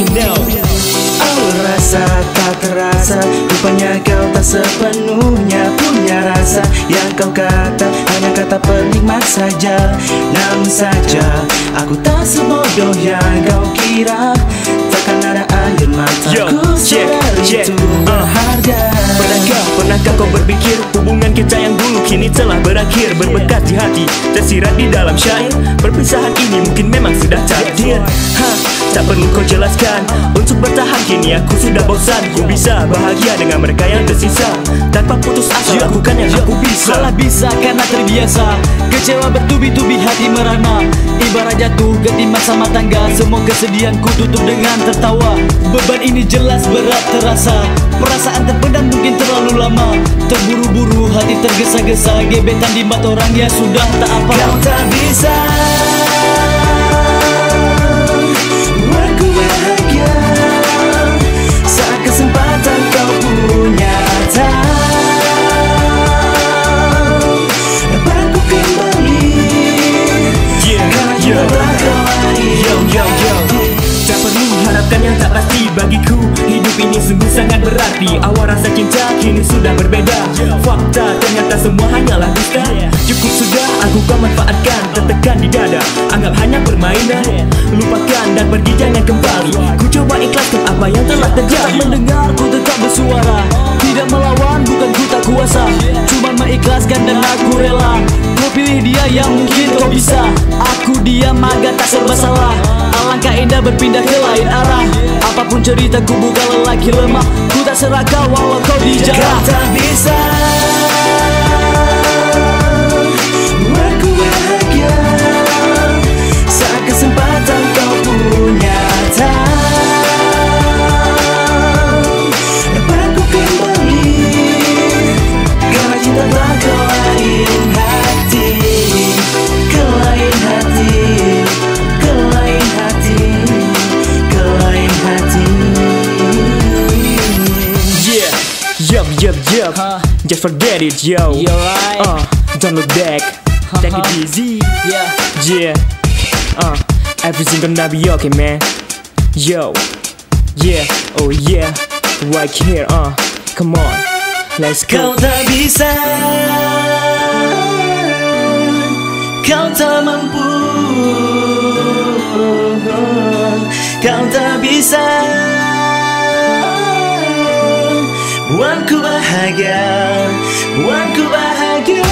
can know. Awal rasa tak terasa, rupanya kau tak sepenuhnya punya rasa. Yang kau kata hanya kata penikmat saja. Namun saja aku tak sebodoh yang kau kira. Takkan ada air mataku itu berharga. Pernahkah kau berpikir hubungan kita yang dulu kini telah berakhir? Berbekas di hati, tersirat di dalam syair. Perpisahan ini mungkin memang sudah takdir. Tak perlu kau jelaskan. Untuk bertahan kini aku sudah bosan. Ku bisa bahagia dengan mereka yang tersisa. Tanpa putus asa lakukan yang aku bisa. Malah bisa karena terbiasa. Kecewa bertubi-tubi hati merana. Ibarat jatuh ke timah sama tangga. Semua kesedihanku tutup dengan tertawa. Beban ini jelas berat terasa. Perasaan terpendam mungkin terlalu lama. Terburu-buru hati tergesa-gesa. Gebetan di mata orang yang sudah tak apa. Kau tak bisa buat ku bahagia saat kesempatan kau punya dapat ku kembali. Karena cinta telah kau lari. Tak perlu harapkan yang tak pasti bagiku. Hidup ini sungguh sangat berarti. Awal rasa cinta kini sudah berbeda. Fakta ternyata semua hanyalah dusta. Cukup sudah aku kau manfaatkan. Tertekan di dada, anggap hanya permainan. Lupakan dan pergi jangan kembali. Ku coba ikhlaskan apa yang telah terjadi. Mendengar ku tetap bersuara. Tidak melawan bukan ku tak kuasa. Cuma mengikhlaskan dan aku rela. Kau pilih dia yang mungkin kau bisa. Aku diam agak tak serba salah. Alangkah indah berpindah ke lain arah. Apapun ceritaku bukan lelaki lemah. Ku tak serakah walau kau dijarah. Kau tak bisa buat ku bahagia saat kesempatan kau punya dapat ku kembali. Karena cinta telah kau lain hati. Ke lain hati. Ke lain hati. Ke lain hati. Yup. Just forget it, yo. You're right. Don't look back. Take it easy. Yeah. Everything gonna be okay, man. Yo. Yeah. Oh yeah. Right here. Come on. Let's Kau go. tak bisa, kau tak mampu, kau tak bisa buat ku bahagia, buat ku bahagia.